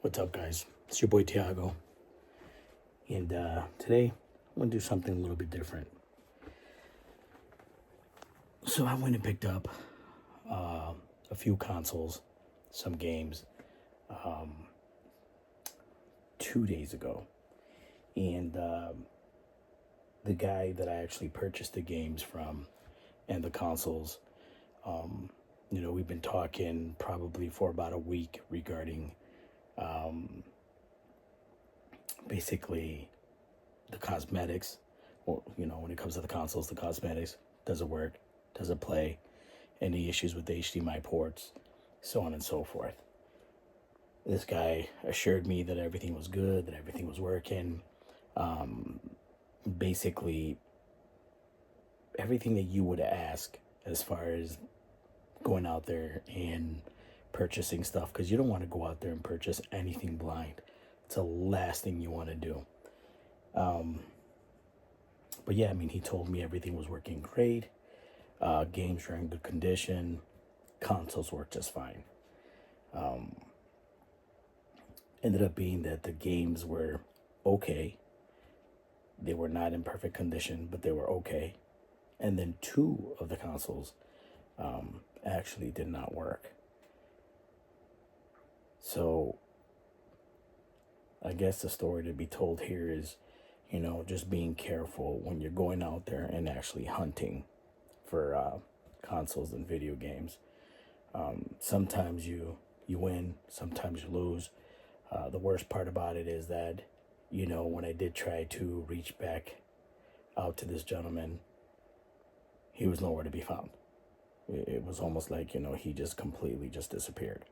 What's up, guys? It's your boy Tiago, and today I'm gonna do something a little bit different. So I went and picked up a few consoles, some games, 2 days ago, and the guy that I actually purchased the games from and the consoles, we've been talking probably for about a week regarding basically the cosmetics, or when it comes to the consoles, the cosmetics. Does it work? Does it play? Any issues with the HDMI ports? So on and so forth. This guy assured me that everything was good, that everything was working. Basically, everything that you would ask as far as going out there and purchasing stuff, because you don't want to go out there and purchase anything blind. It's the last thing you want to do. But yeah, he told me everything was working great. Games were in good condition. Consoles worked just fine. Ended up being that the games were okay. They were not in perfect condition, but they were okay. And then two of the consoles actually did not work. So I guess the story to be told here is, just being careful when you're going out there and actually hunting for consoles and video games. Sometimes you win, sometimes you lose. The worst part about it is that, when I did try to reach back out to this gentleman, he was nowhere to be found. It was almost like, he just completely just disappeared.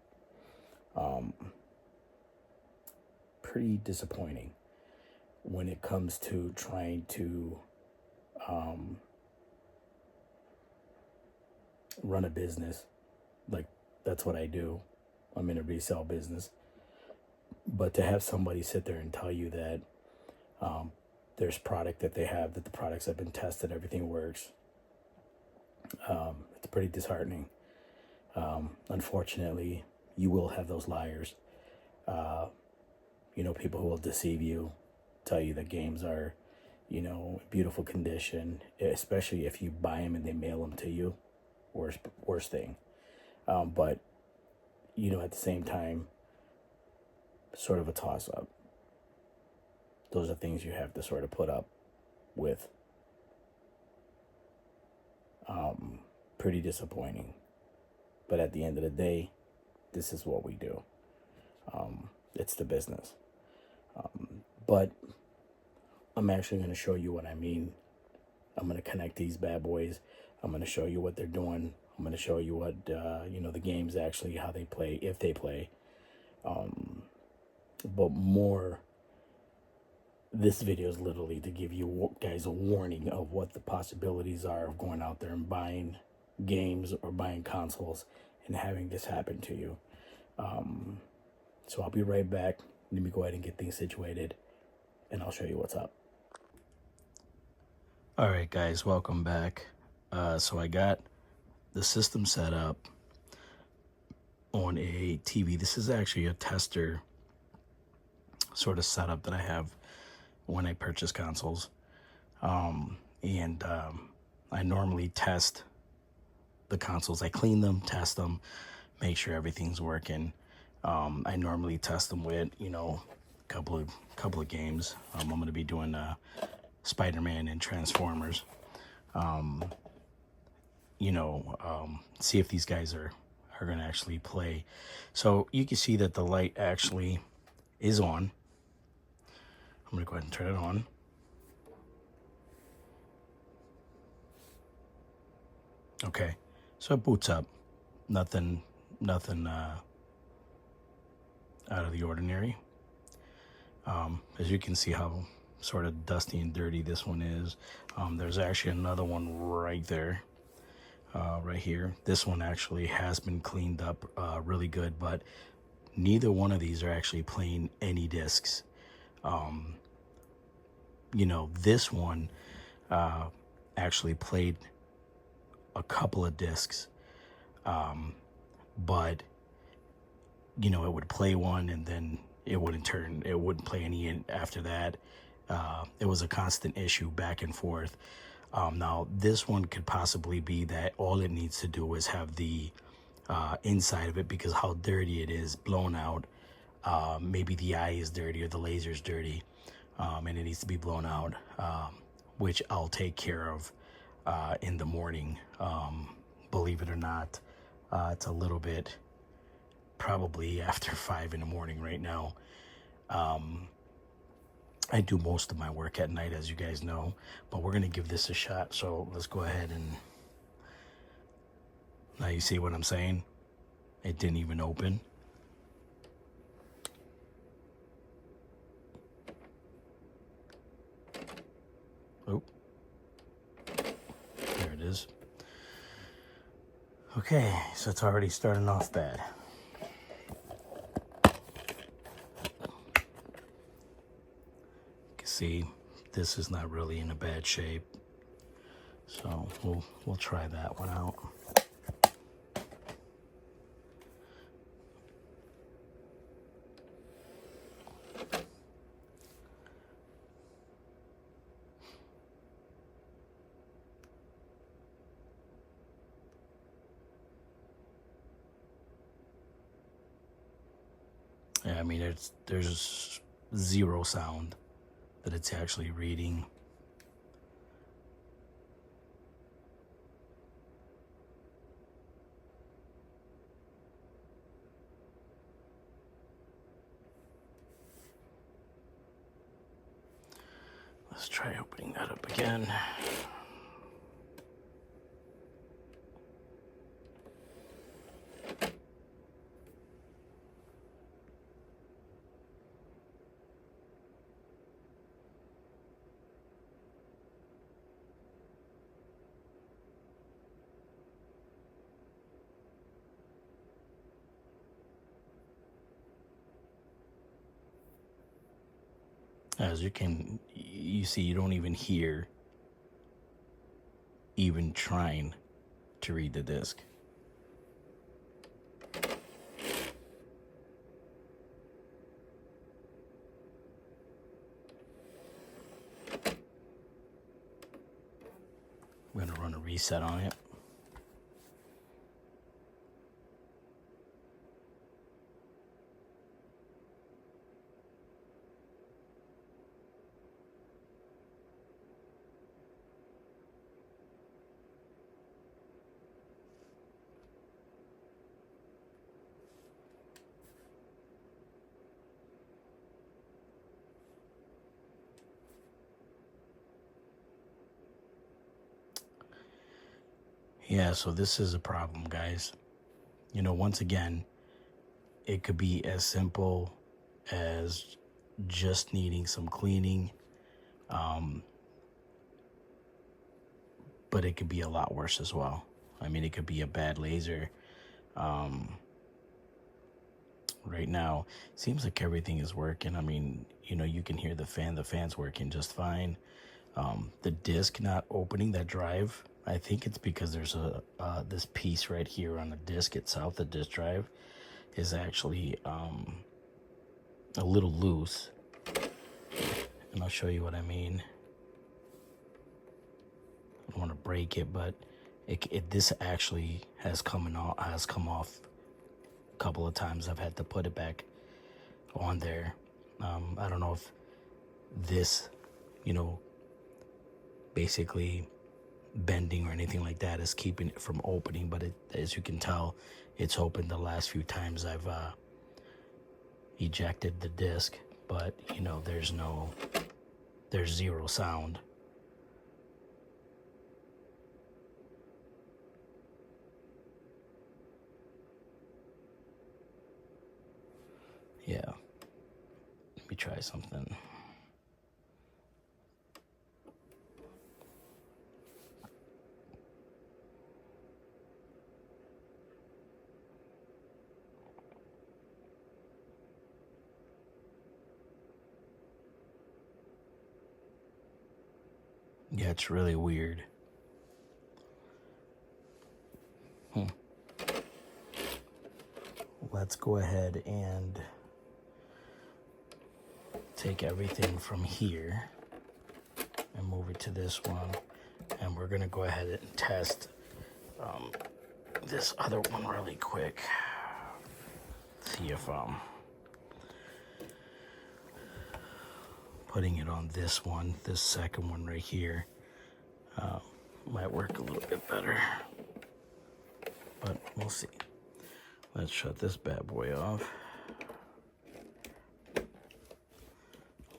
Pretty disappointing when it comes to trying to run a business. Like, that's what I do. I'm in a resale business. But to have somebody sit there and tell you that there's product that they have, that the products have been tested, everything works, it's pretty disheartening. Unfortunately, you will have those liars. People who will deceive you, tell you that games are, beautiful condition, especially if you buy them and they mail them to you. Worst thing. But, at the same time, sort of a toss-up. Those are things you have to sort of put up with. Pretty disappointing. But at the end of the day, this is what we do. It's the business. But I'm actually going to show you what I mean. I'm going to connect these bad boys. I'm going to show you what they're doing. I'm going to show you what, the games actually, how they play, if they play. But more, this video is literally to give you guys a warning of what the possibilities are of going out there and buying games or buying consoles and having this happen to you. So I'll be right back. Let me go ahead and get things situated, and I'll show you what's up. All right, guys, welcome back. So I got the system set up on a TV. This is actually a tester sort of setup that I have when I purchase consoles. And I normally test the consoles. I clean them, test them, make sure everything's working. I normally test them with, a couple of games. I'm going to be doing Spider-Man and Transformers. See if these guys are going to actually play. So you can see that the light actually is on. I'm going to go ahead and turn it on. Okay, so it boots up. Nothing out of the ordinary. As you can see how sort of dusty and dirty this one is. There's actually another one right there, right here. This one actually has been cleaned up really good, but neither one of these are actually playing any discs. This one actually played a couple of discs, but it would play one and then it wouldn't play any in after that. It was a constant issue back and forth. Now this one could possibly be that all it needs to do is have the inside of it, because how dirty it is blown out. Maybe the eye is dirty or the laser is dirty, and it needs to be blown out, which I'll take care of in the morning. Believe it or not, it's a little bit, probably after 5 in the morning right now. I do most of my work at night, as you guys know, but we're gonna give this a shot. So let's go ahead and, now you see what I'm saying? It didn't even open. Oh, there it is. Okay, so it's already starting off bad. See, this is not really in a bad shape, so we'll try that one out. Yeah, I mean, there's zero sound that it's actually reading. Let's try opening that up again. As you see, you don't even hear even trying to read the disc. I'm gonna run a reset on it. Yeah, so this is a problem, guys. You know, once again, it could be as simple as just needing some cleaning, but it could be a lot worse as well. I mean, it could be a bad laser. Right now, it seems like everything is working. I mean, you know, you can hear the fan's working just fine. The disc not opening, that drive, I think it's because there's this piece right here on the disc itself. The disc drive is actually a little loose, and I'll show you what I mean. I don't want to break it, but this actually has come off a couple of times. I've had to put it back on there. I don't know if this, you know, basically bending or anything like that is keeping it from opening, but as you can tell, it's opened the last few times I've ejected the disc, but you know, there's zero sound. Yeah, let me try something. Yeah, it's really weird. Let's go ahead and take everything from here and move it to this one, and we're gonna go ahead and test this other one really quick. See if putting it on this one, this second one right here, might work a little bit better, but we'll see. Let's shut this bad boy off.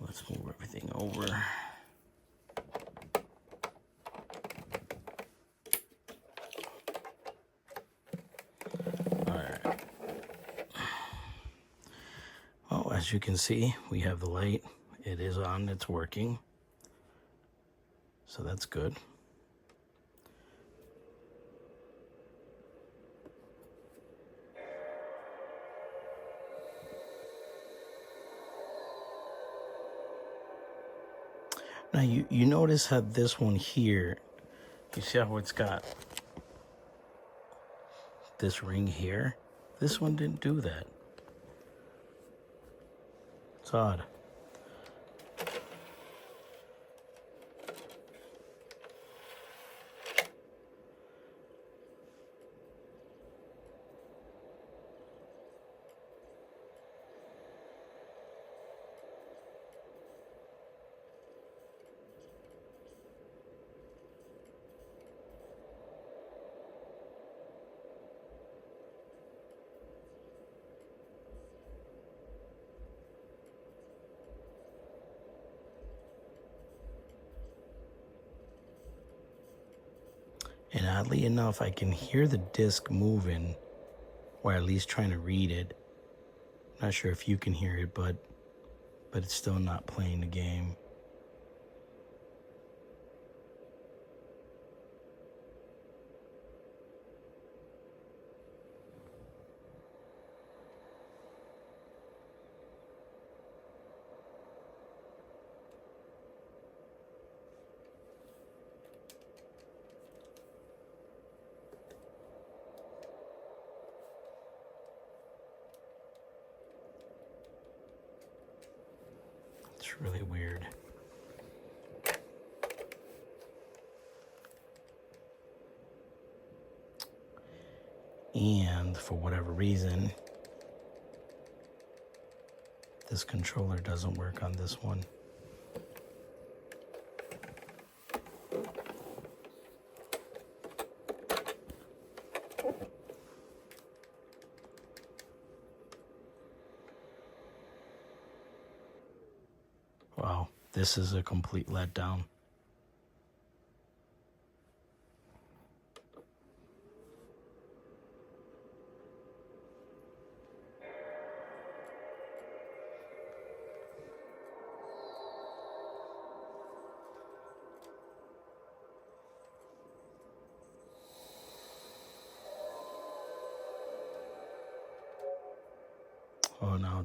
Let's move everything over. All right. Well, as you can see, we have the light. It is on, it's working. So that's good. Now you notice how this one here, you see how it's got this ring here? This one didn't do that. It's odd. And oddly enough, I can hear the disc moving, or at least trying to read it. Not sure if you can hear it, but it's still not playing the game. It's really weird. And for whatever reason, this controller doesn't work on this one. Wow, this is a complete letdown. Oh, now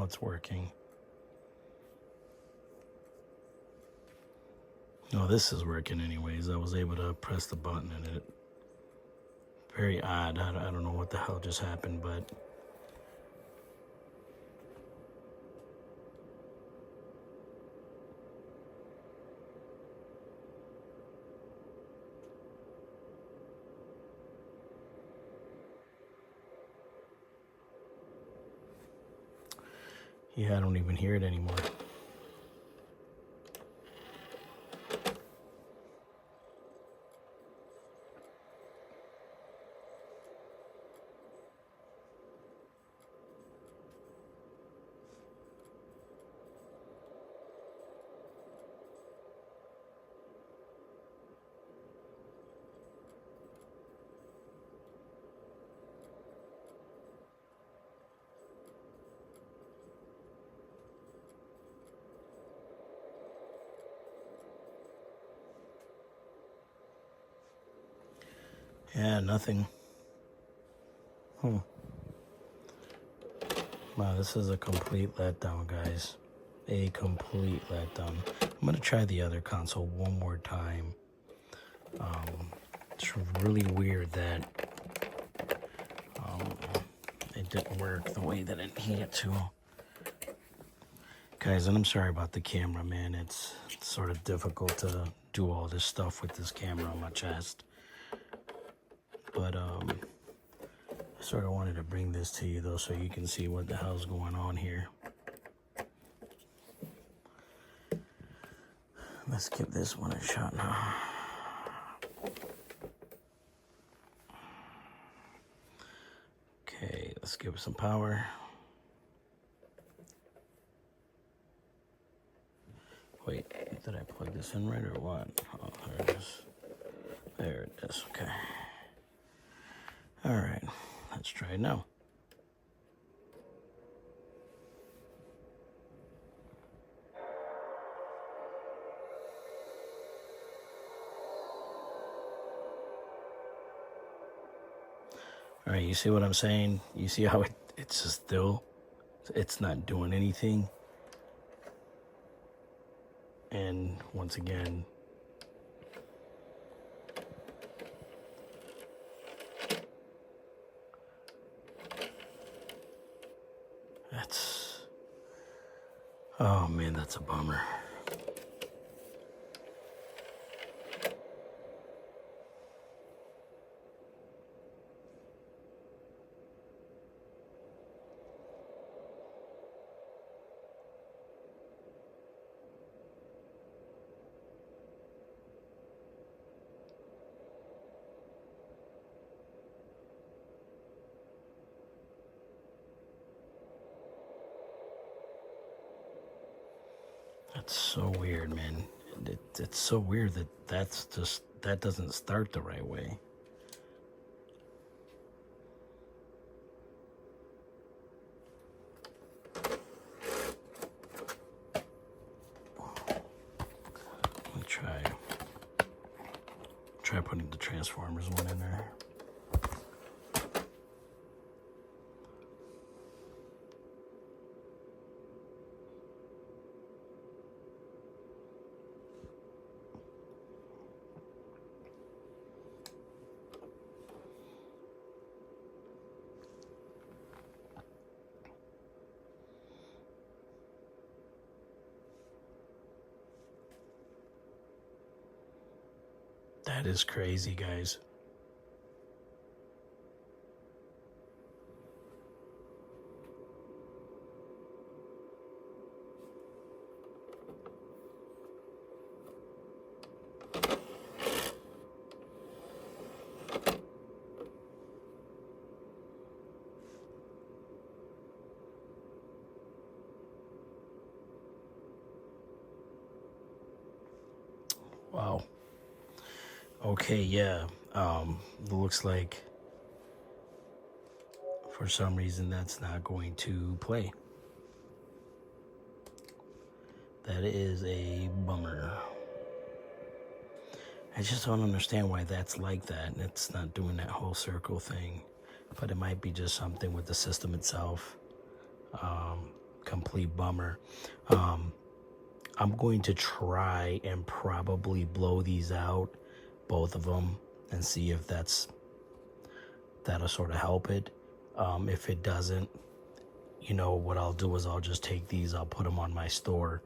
it's working. No, this is working anyways. I was able to press the button and it, very odd. I don't know what the hell just happened, but yeah, I don't even hear it anymore. Yeah, nothing. Wow, this is a complete letdown, guys. A complete letdown. I'm gonna try the other console one more time. It's really weird that it didn't work the way that it needed to. Guys, and I'm sorry about the camera, man. It's sort of difficult to do all this stuff with this camera on my chest. But I sort of wanted to bring this to you, though, so you can see what the hell's going on here. Let's give this one a shot now. Okay, let's give it some power. Wait, did I plug this in right or what? Oh, there it is. There it is, okay. All right, let's try it now. All right, you see what I'm saying? You see how it's just still, it's not doing anything. And once again, that's, oh man, that's a bummer. That's so weird, man. It's so weird that doesn't start the right way. Let me try putting the Transformers one in there. That is crazy, guys. Wow. Okay, yeah. Looks like for some reason that's not going to play. That is a bummer. I just don't understand why that's like that. And it's not doing that whole circle thing. But it might be just something with the system itself. Complete bummer. I'm going to try and probably blow these out, both of them, and see if that'll sort of help it. If it doesn't, you know, what I'll do is I'll just take these, I'll put them on my store,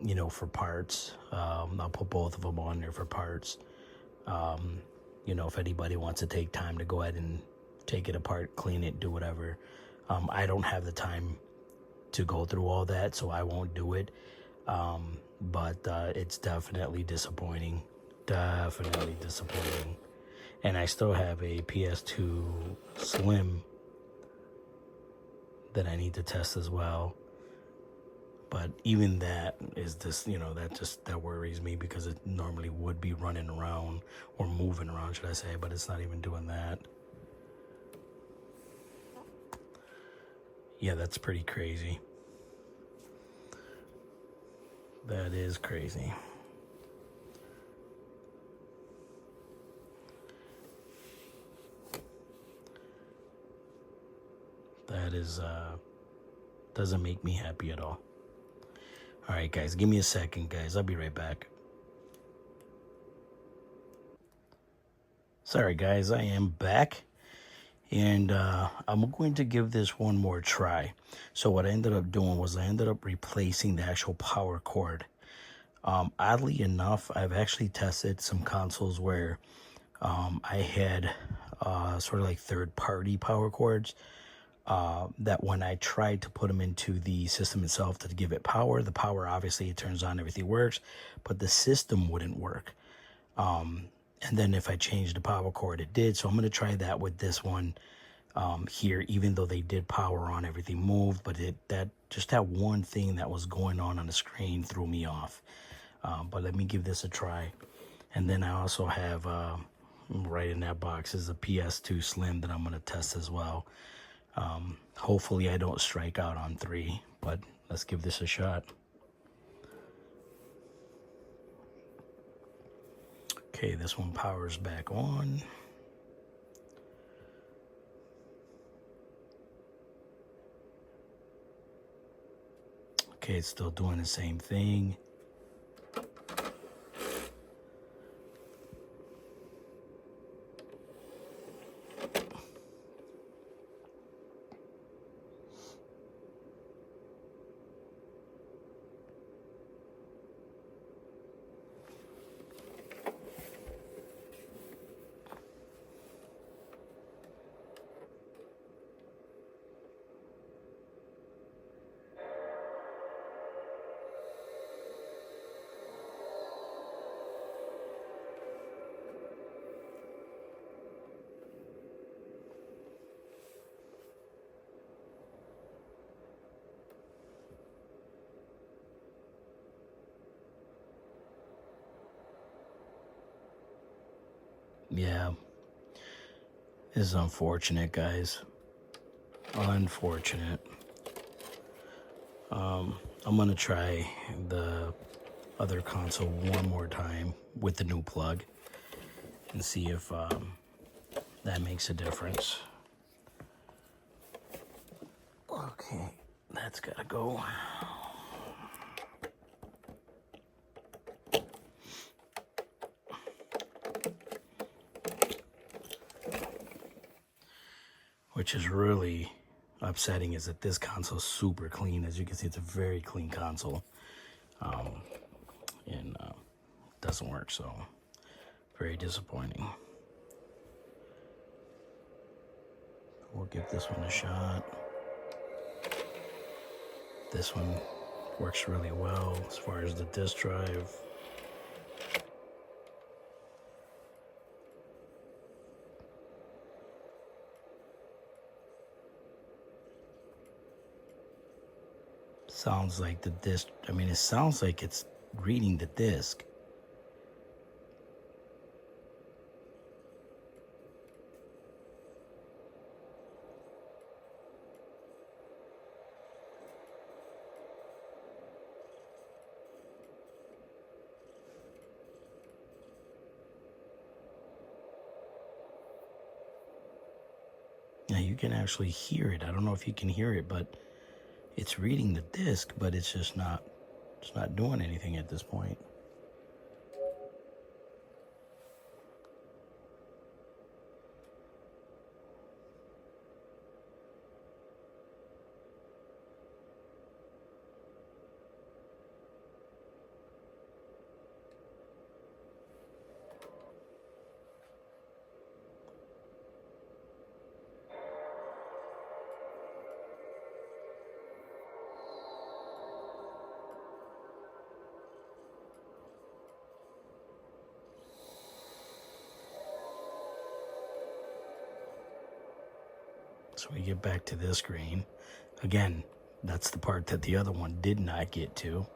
you know, for parts. I'll put both of them on there for parts. You know, if anybody wants to take time to go ahead and take it apart, clean it, do whatever. I don't have the time to go through all that, so I won't do it. But it's definitely disappointing. Definitely disappointing. And I still have a PS2 Slim that I need to test as well. But even that is just, you know, that worries me, because it normally would be running around, or moving around, should I say, but it's not even doing that. Yeah, that's pretty crazy. That is crazy. That is, doesn't make me happy at all. All right, guys, give me a second, guys. I'll be right back. Sorry, guys, I am back. And I'm going to give this one more try. So what I ended up doing was I ended up replacing the actual power cord. Oddly enough, I've actually tested some consoles where I had sort of like third-party power cords that when I tried to put them into the system itself to give it power, the power obviously it turns on, everything works, but the system wouldn't work. And then if I changed the power cord, it did. So I'm going to try that with this one here, even though they did power on, everything moved, but that one thing that was going on the screen threw me off. But let me give this a try. And then I also have right in that box is a PS2 Slim that I'm going to test as well. Hopefully I don't strike out on 3, but let's give this a shot. Okay, this one powers back on. Okay, it's still doing the same thing. Yeah, this is unfortunate, guys. Unfortunate. I'm gonna try the other console one more time with the new plug and see if that makes a difference. Okay, that's gotta go. Which is really upsetting is that this console is super clean. As you can see, it's a very clean console. And doesn't work, so very disappointing. We'll give this one a shot. This one works really well as far as the disk drive. Sounds like the disk, I mean, it sounds like it's reading the disk. Now you can actually hear it. I don't know if you can hear it, but it's reading the disk, but it's just not, it's not doing anything at this point. So we get back to this screen. Again, that's the part that the other one did not get to.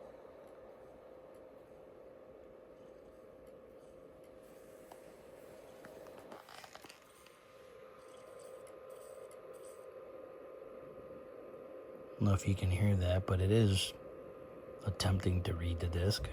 I don't know if you can hear that, but it is attempting to read the disk.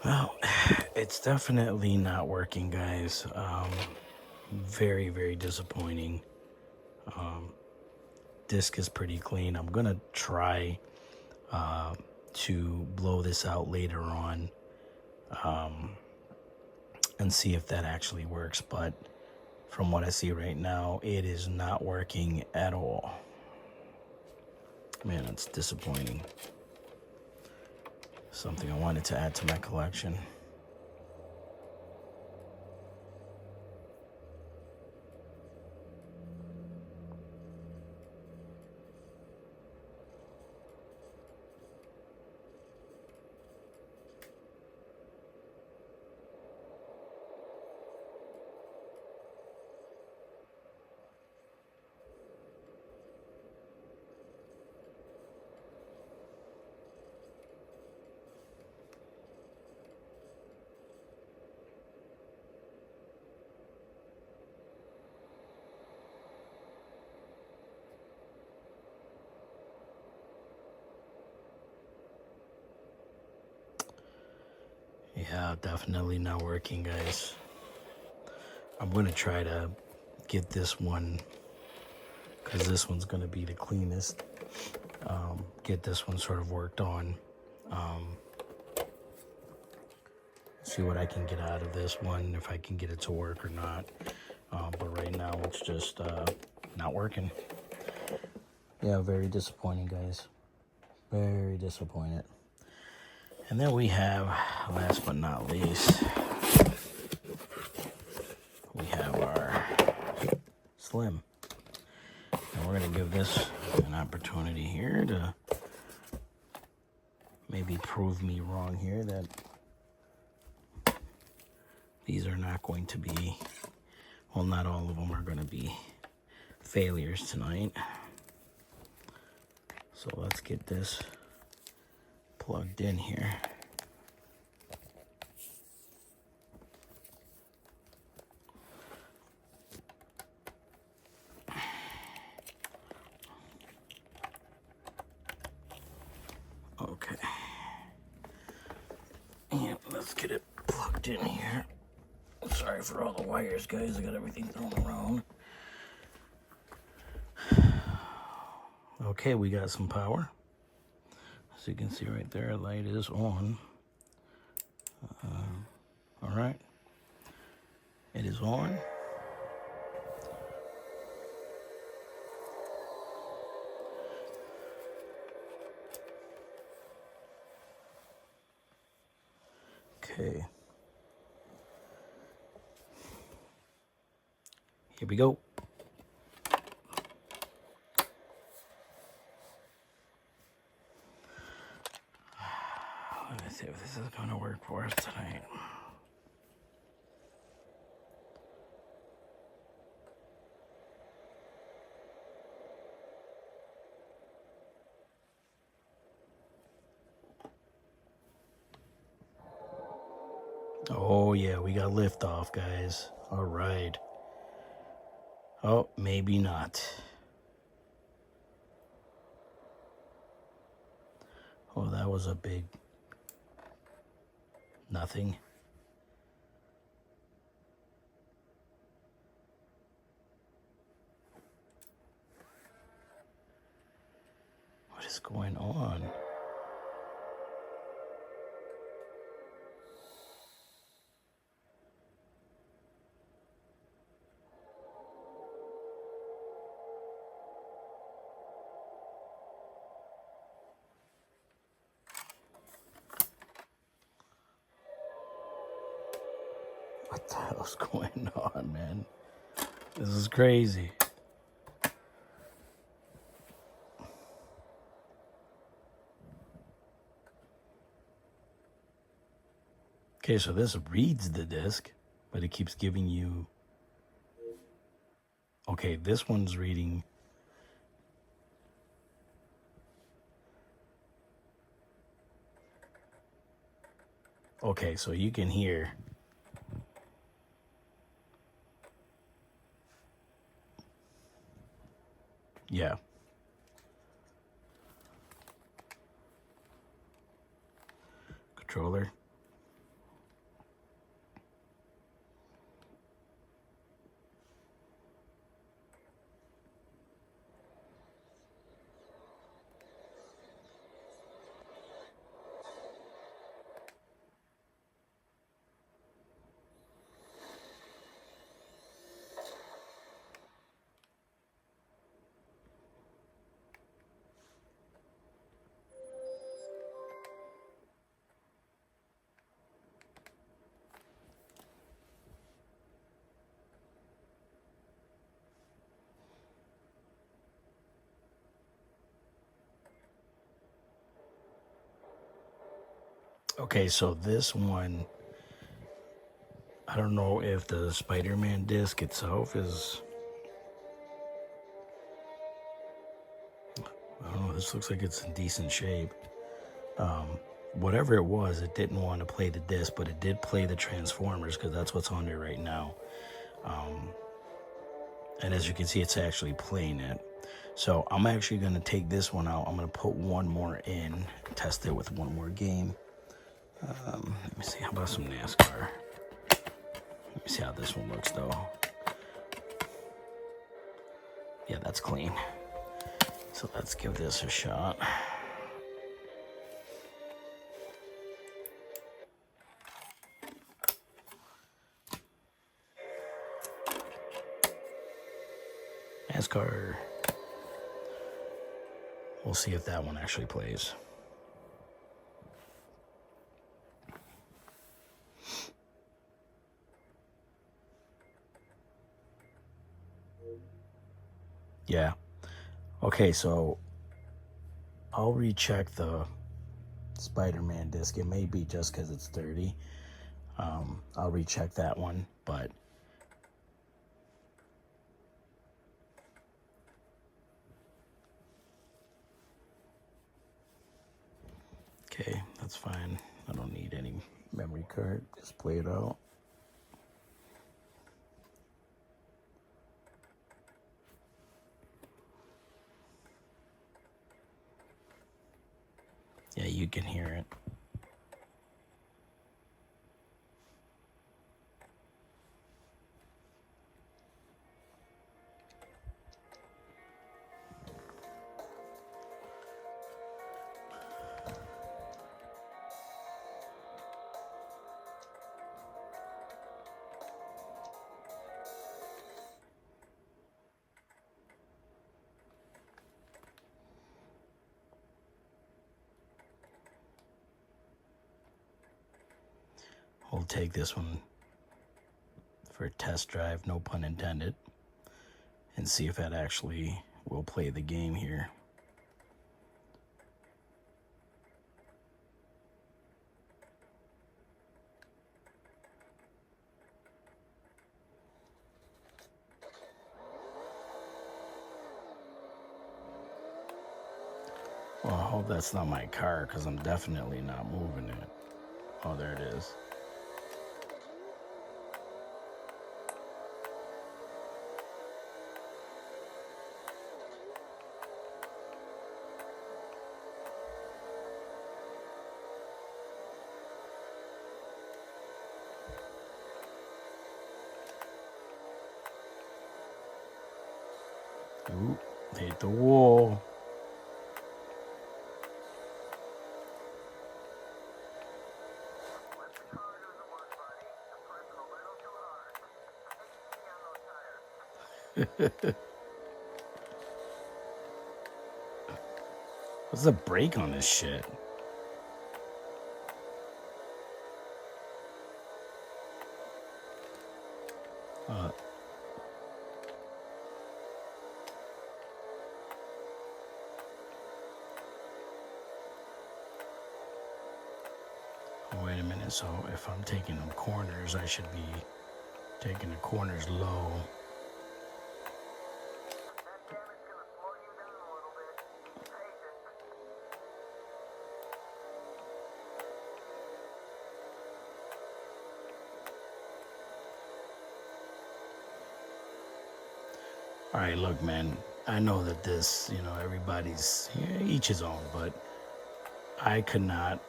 Well, it's definitely not working, guys. Very, very disappointing. Disk is pretty clean. I'm gonna try to blow this out later on and see if that actually works. But from what I see right now, it is not working at all. Man, it's disappointing. Something I wanted to add to my collection. Yeah, definitely not working, guys. I'm gonna try to get this one, because this one's gonna be the cleanest. Get this one sort of worked on. See what I can get out of this one, if I can get it to work or not. But right now it's just not working. Yeah, very disappointing, guys. Very disappointed. And then we have, last but not least, we have our Slim. And we're going to give this an opportunity here to maybe prove me wrong here that these are not going to be, well, not all of them are going to be failures tonight. So let's get this plugged in here. Okay. And let's get it plugged in here. Sorry for all the wires, guys. I got everything thrown around. Okay, we got some power. As you can see right there, light is on. All right. It is on. Okay. Here we go. Let's see if this is going to work for us tonight. Oh, yeah, we got liftoff, guys. All right. Oh, maybe not. Oh, that was a big nothing. What is going on? What the hell's going on, man? This is crazy. Okay, so this reads the disc, but it keeps giving you... Okay, this one's reading... Okay, so you can hear... Yeah. Controller. Okay, so this one, I don't know if the Spider-Man disc itself is, I don't know, this looks like it's in decent shape. Whatever it was, it didn't want to play the disc, but it did play the Transformers because that's what's on there right now. And as you can see, it's actually playing it. So I'm actually going to take this one out. I'm going to put one more in, test it with one more game. Let me see, how about some NASCAR? Let me see how this one looks though. Yeah, that's clean. So let's give this a shot. NASCAR. We'll see if that one actually plays. Yeah. Okay, so I'll recheck the Spider-Man disc. It may be just because it's 30. I'll recheck that one, but okay, that's fine. I don't need any memory card. Just play it out. Yeah, you can hear it. We'll take this one for a test drive, no pun intended, and see if that actually will play the game here. Well, I hope that's not my car because I'm definitely not moving it. Oh, there it is. Ooh, hit the wall. What's the brake on this shit? Wait a minute, so if I'm taking them corners, I should be taking the corners low. All right, look, man, I know that this, everybody's each his own, but I could not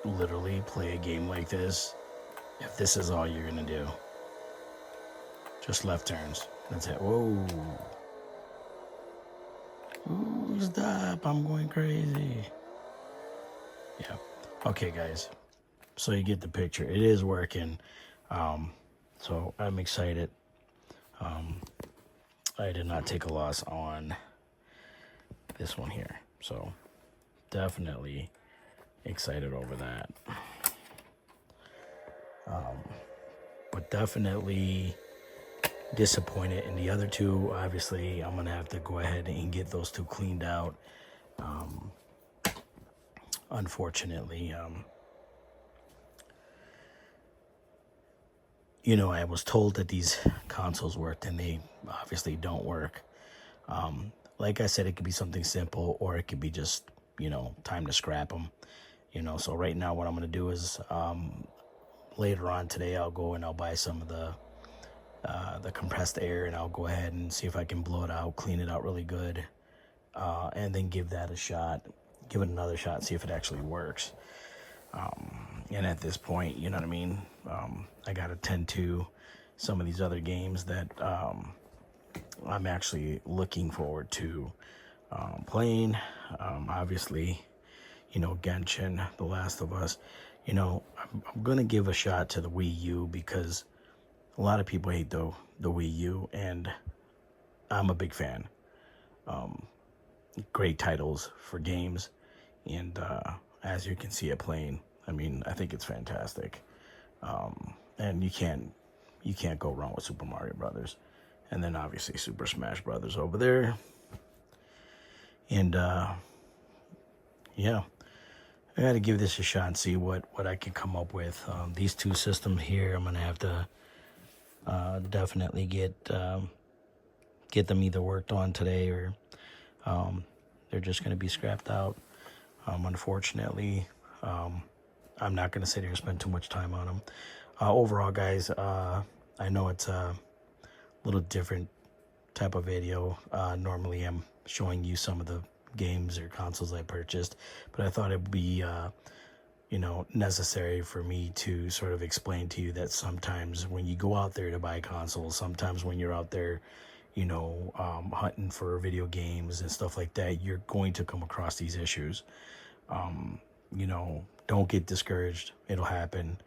literally play a game like this if this is all you're gonna do. Just left turns. That's it. Whoa. Ooh, stop. I'm going crazy. Yeah. Okay, guys. So you get the picture. It is working. So I'm excited. I did not take a loss on this one here. So definitely excited over that. But definitely disappointed in the other two. Obviously, I'm going to have to go ahead and get those two cleaned out. Unfortunately, I was told that these consoles worked, and they obviously don't work. Like I said, it could be something simple, or it could be just, time to scrap them. So right now what I'm going to do is, later on today, I'll go and I'll buy some of the compressed air, and I'll go ahead and see if I can blow it out, clean it out really good, and then give that a shot, give it another shot, see if it actually works. And at this point, you know what I mean, I got to tend to some of these other games that I'm actually looking forward to playing. Obviously, Genshin, The Last of Us. I'm going to give a shot to the Wii U, because a lot of people hate the Wii U, and I'm a big fan. Great titles for games, and as you can see it playing, I mean, I think it's fantastic. And you can't go wrong with Super Mario Brothers, and then obviously Super Smash Brothers over there. And yeah, I got to give this a shot and see what I can come up with. These two systems here, I'm gonna have to definitely get them either worked on today, or they're just gonna be scrapped out. Unfortunately, I'm not gonna sit here and spend too much time on them. Overall, guys, I know it's a little different type of video. Normally, I'm showing you some of the games or consoles I purchased, but I thought it would be necessary for me to sort of explain to you that sometimes when you go out there to buy consoles, sometimes when you're out there hunting for video games and stuff like that, you're going to come across these issues. Don't get discouraged, it'll happen.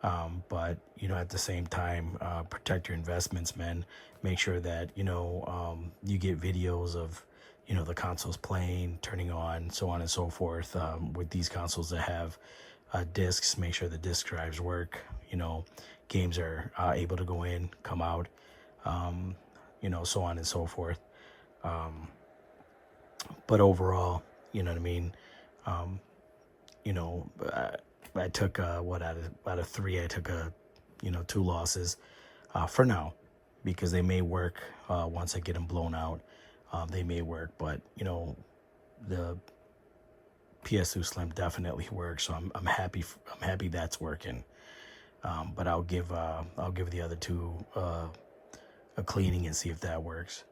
But at the same time, protect your investments, man. Make sure that you get videos of the consoles playing, turning on, so on and so forth. With these consoles that have discs, make sure the disk drives work. Games are able to go in, come out, so on and so forth. But overall, you know what I mean. I took out of 3, I took 2 losses for now, because they may work once I get them blown out. They may work, but the PS2 Slim definitely works, so I'm happy. I'm happy that's working. But I'll give the other 2 a cleaning and see if that works.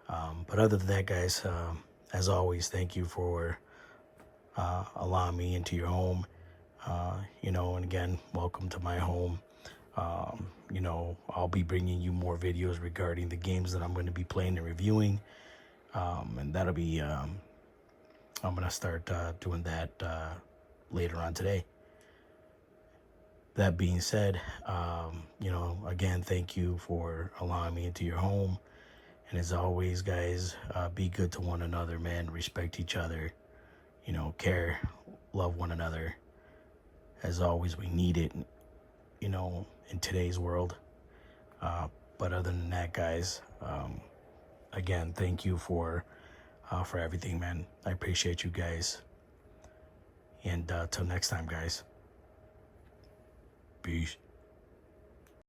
But other than that, guys, as always, thank you for allowing me into your home. And again, welcome to my home. I'll be bringing you more videos regarding the games that I'm going to be playing and reviewing. And that'll be, I'm going to start doing that later on today. That being said, again, thank you for allowing me into your home. And as always, guys, be good to one another, man. Respect each other, care, love one another. As always, we need it, in today's world. But other than that, guys, again, thank you for everything, man. I appreciate you guys. And till next time, guys. Peace.